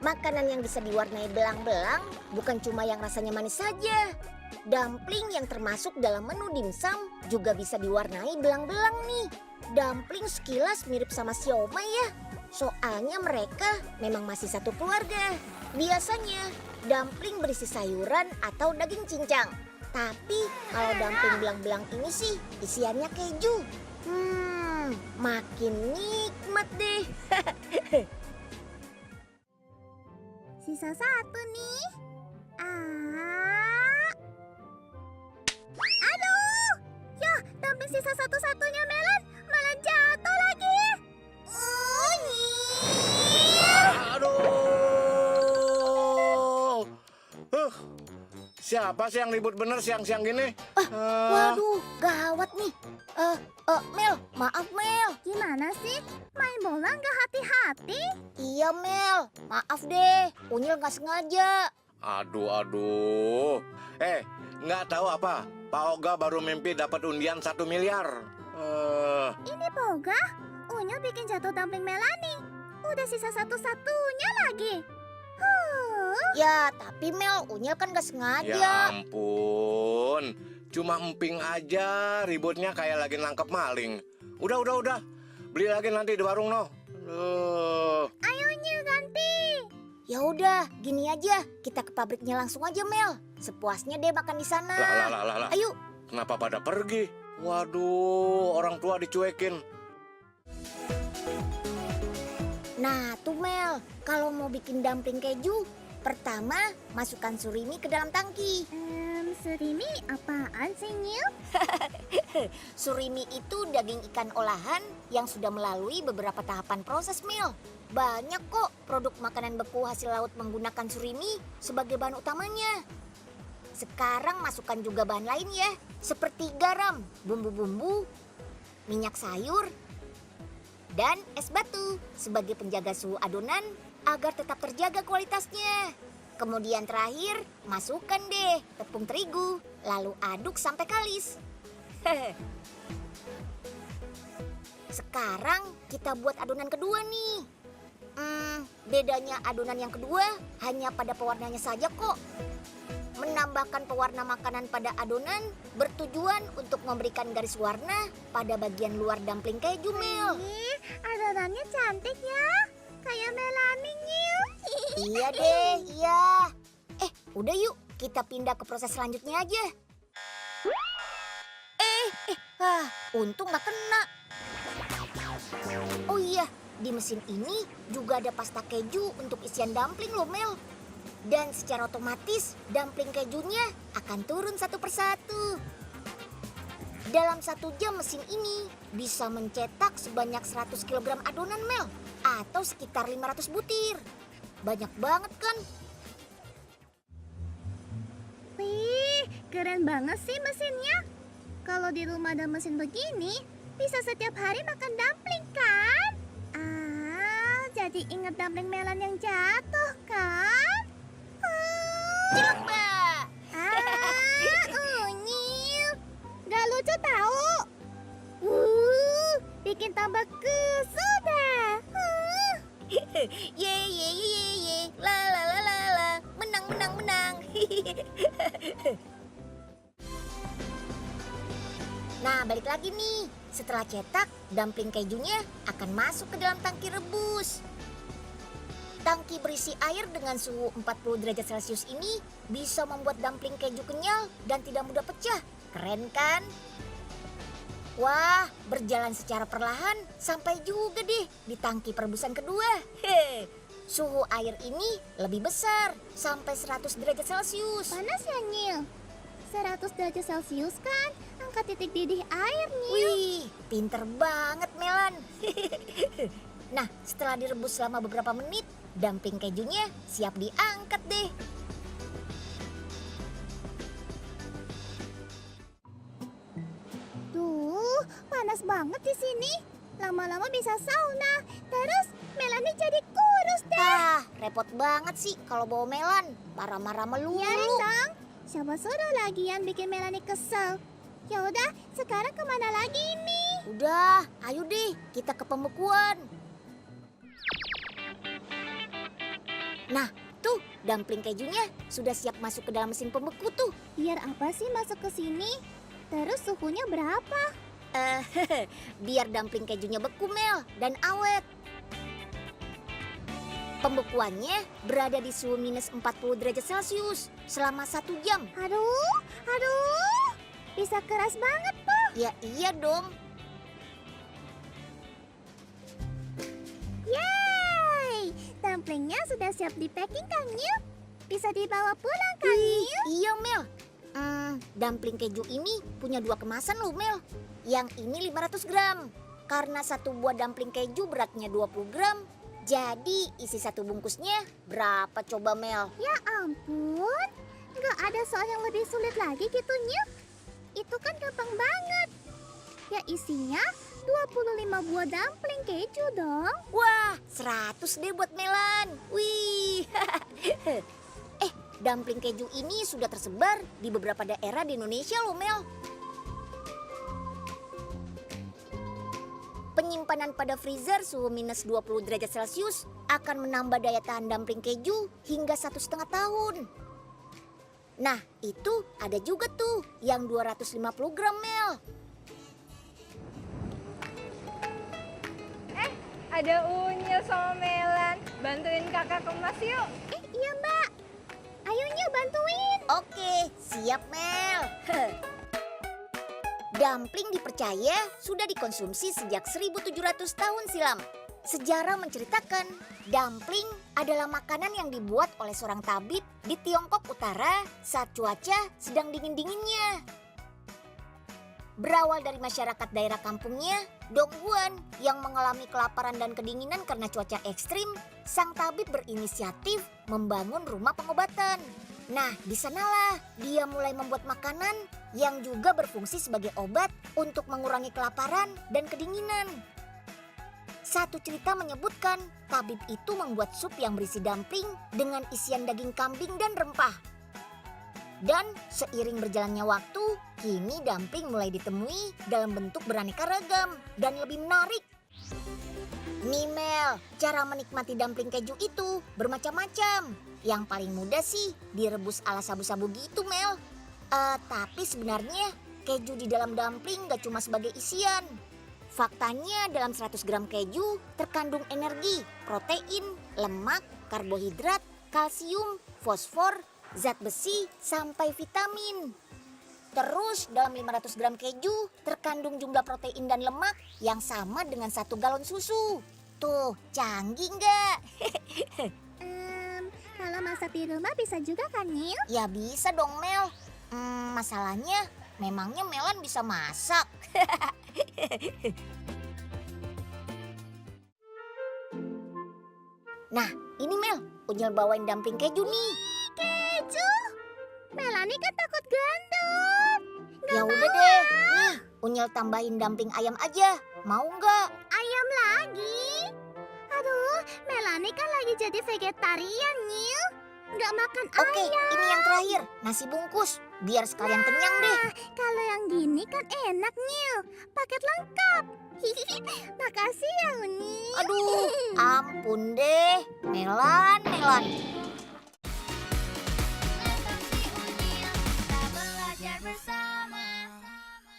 Makanan yang bisa diwarnai belang-belang bukan cuma yang rasanya manis saja. Dumpling yang termasuk dalam menu dimsum juga bisa diwarnai belang-belang nih. Dumpling sekilas mirip sama siomay ya. Soalnya mereka memang masih satu keluarga. Biasanya dumpling berisi sayuran atau daging cincang. Tapi kalau dumpling belang-belang ini sih isiannya keju. Makin nikmat deh. Sisa satu nih. Aduh! Ya, dumpling sisa satu-satunya melon malah jatuh lagi. Aduh! Siapa sih yang ribut bener siang-siang gini? Waduh, gawat nih. Mel, maaf Mel. Gimana sih? Main bola nggak hati-hati? Iya Mel, maaf deh. Unyil nggak sengaja. Aduh. Nggak tahu apa? Pak Oga baru mimpi dapat undian 1 miliar. Ini Boga, Unyil bikin jatuh dumpling Melani. Udah sisa satu-satunya lagi. Ya, tapi Mel, Unyil kan nggak sengaja. Ya ampun. Cuma emping aja, ributnya kayak lagi nangkep maling. Udah. Beli lagi nanti di warung no. Ayo Unyil ganti. Ya udah, gini aja. Kita ke pabriknya langsung aja Mel. Sepuasnya deh makan di sana. Lah. Ayo. Kenapa pada pergi? Waduh, orang tua dicuekin. Nah tuh Mel, kalau mau bikin dumpling keju, pertama masukkan surimi ke dalam tangki. Surimi apaan sih Nyil? Surimi itu daging ikan olahan yang sudah melalui beberapa tahapan proses Mel. Banyak kok produk makanan beku hasil laut menggunakan surimi sebagai bahan utamanya. Sekarang masukkan juga bahan lain ya, seperti garam, bumbu-bumbu, minyak sayur, dan es batu sebagai penjaga suhu adonan agar tetap terjaga kualitasnya. Kemudian terakhir, masukkan deh tepung terigu, lalu aduk sampai kalis. Sekarang kita buat adonan kedua nih. Bedanya adonan yang kedua hanya pada pewarnanya saja kok. Menambahkan pewarna makanan pada adonan bertujuan untuk memberikan garis warna pada bagian luar dumpling keju, Mel. Adonannya cantik ya, kayak Melani Nyil. Iya deh, iya. Udah yuk, kita pindah ke proses selanjutnya aja. Untung gak kena. Oh iya, di mesin ini juga ada pasta keju untuk isian dumpling loh, Mel. Dan secara otomatis dumpling kejunya akan turun satu persatu. Dalam 1 jam mesin ini bisa mencetak sebanyak 100 kg adonan Mel. Atau sekitar 500 butir. Banyak banget kan? Wih, keren banget sih mesinnya. Kalau di rumah ada mesin begini, bisa setiap hari makan dumpling kan? Jadi ingat dumpling Melan yang jatuh kan? Coba! Unyil, gak lucu tahu. Bikin tambah kesel dah. Ye. La. Menang. Nah, balik lagi nih. Setelah cetak, dumpling kejunya akan masuk ke dalam tangki rebus. Tangki berisi air dengan suhu 40 derajat Celcius ini bisa membuat dumpling keju kenyal dan tidak mudah pecah. Keren kan? Wah, berjalan secara perlahan sampai juga deh di tangki perebusan kedua. Suhu air ini lebih besar, sampai 100 derajat Celcius. Panas ya Nyil? 100 derajat Celcius kan angka titik didih air Nyil. Wih, pinter banget Melan. Nah, setelah direbus selama beberapa menit, dumpling kejunya siap diangkat deh. Tuh, panas banget di sini. Lama-lama bisa sauna. Terus Melani jadi kurus deh. Repot banget sih kalau bawa Melan. Marah-marah melulu. Ya dong. Siapa suruh lagian bikin Melani kesel? Ya udah, sekarang kemana lagi nih? Udah, ayo deh kita ke pembekuan. Nah, tuh dumpling kejunya sudah siap masuk ke dalam mesin pembeku tuh. Biar apa sih masuk ke sini? Terus suhunya berapa? Biar dumpling kejunya beku, Mel, dan awet. Pembekuannya berada di suhu minus 40 derajat Celcius selama 1 jam. Aduh, bisa keras banget, Po. Ya iya dong. Yeay, dumplingnya sudah siap di packing, Kang Nil. Bisa dibawa pulang, Kang Nil. Iya, Mel. Dumpling keju ini punya 2 kemasan loh, Mel. Yang ini 500 gram. Karena satu buah dumpling keju beratnya 20 gram, jadi isi satu bungkusnya berapa coba, Mel? Ya ampun, nggak ada soal yang lebih sulit lagi gitu, Nil. Itu kan gampang banget. Ya isinya 25 buah dumpling keju dong. Wah, 100 deh buat Melan. Wih. Dumpling keju ini sudah tersebar di beberapa daerah di Indonesia loh, Mel. Penyimpanan pada freezer suhu minus 20 derajat Celcius akan menambah daya tahan dumpling keju hingga 1,5 tahun. Nah, itu ada juga tuh yang 250 gram, Mel. Ada Unyil sama Melan. Bantuin kakak kemas yuk. Iya, Mbak. Ayo Nil bantuin. Oke, siap, Mel. Dumpling dipercaya sudah dikonsumsi sejak 1700 tahun silam. Sejarah menceritakan, dumpling adalah makanan yang dibuat oleh seorang tabib di Tiongkok Utara saat cuaca sedang dingin-dinginnya. Berawal dari masyarakat daerah kampungnya, Dong Guan, yang mengalami kelaparan dan kedinginan karena cuaca ekstrim, sang tabib berinisiatif membangun rumah pengobatan. Nah, di sanalah dia mulai membuat makanan yang juga berfungsi sebagai obat untuk mengurangi kelaparan dan kedinginan. Satu cerita menyebutkan tabib itu membuat sup yang berisi dumpling dengan isian daging kambing dan rempah. Dan seiring berjalannya waktu, kini dumpling mulai ditemui dalam bentuk beraneka ragam dan lebih menarik. Nih Mel, cara menikmati dumpling keju itu bermacam-macam. Yang paling mudah sih direbus ala sabu-sabu gitu, Mel. Tapi sebenarnya keju di dalam dumpling gak cuma sebagai isian. Faktanya dalam 100 gram keju terkandung energi, protein, lemak, karbohidrat, kalsium, fosfor, zat besi, sampai vitamin. Terus dalam 500 gram keju terkandung jumlah protein dan lemak yang sama dengan 1 galon susu. Tuh, canggih nggak? Kalau masak di rumah bisa juga kan, Nil? Ya bisa dong, Mel. Masalahnya memangnya Melan bisa masak? Nah, ini Mel, Unyil bawain dumpling keju nih. Keju? Melani kan takut gendut. Ya udah deh, nih Unyil tambahin dumpling ayam aja. Mau nggak? Ayam lagi? Aduh, Melani kan lagi jadi vegetarian, Nil. Nggak makan Oke, ayam. ini yang terakhir, nasi bungkus. Biar sekalian kenyang deh. Kalau yang gini kan enak, Nil. Paket lengkap. Makasih ya, Uni. Aduh, ampun deh. Melan.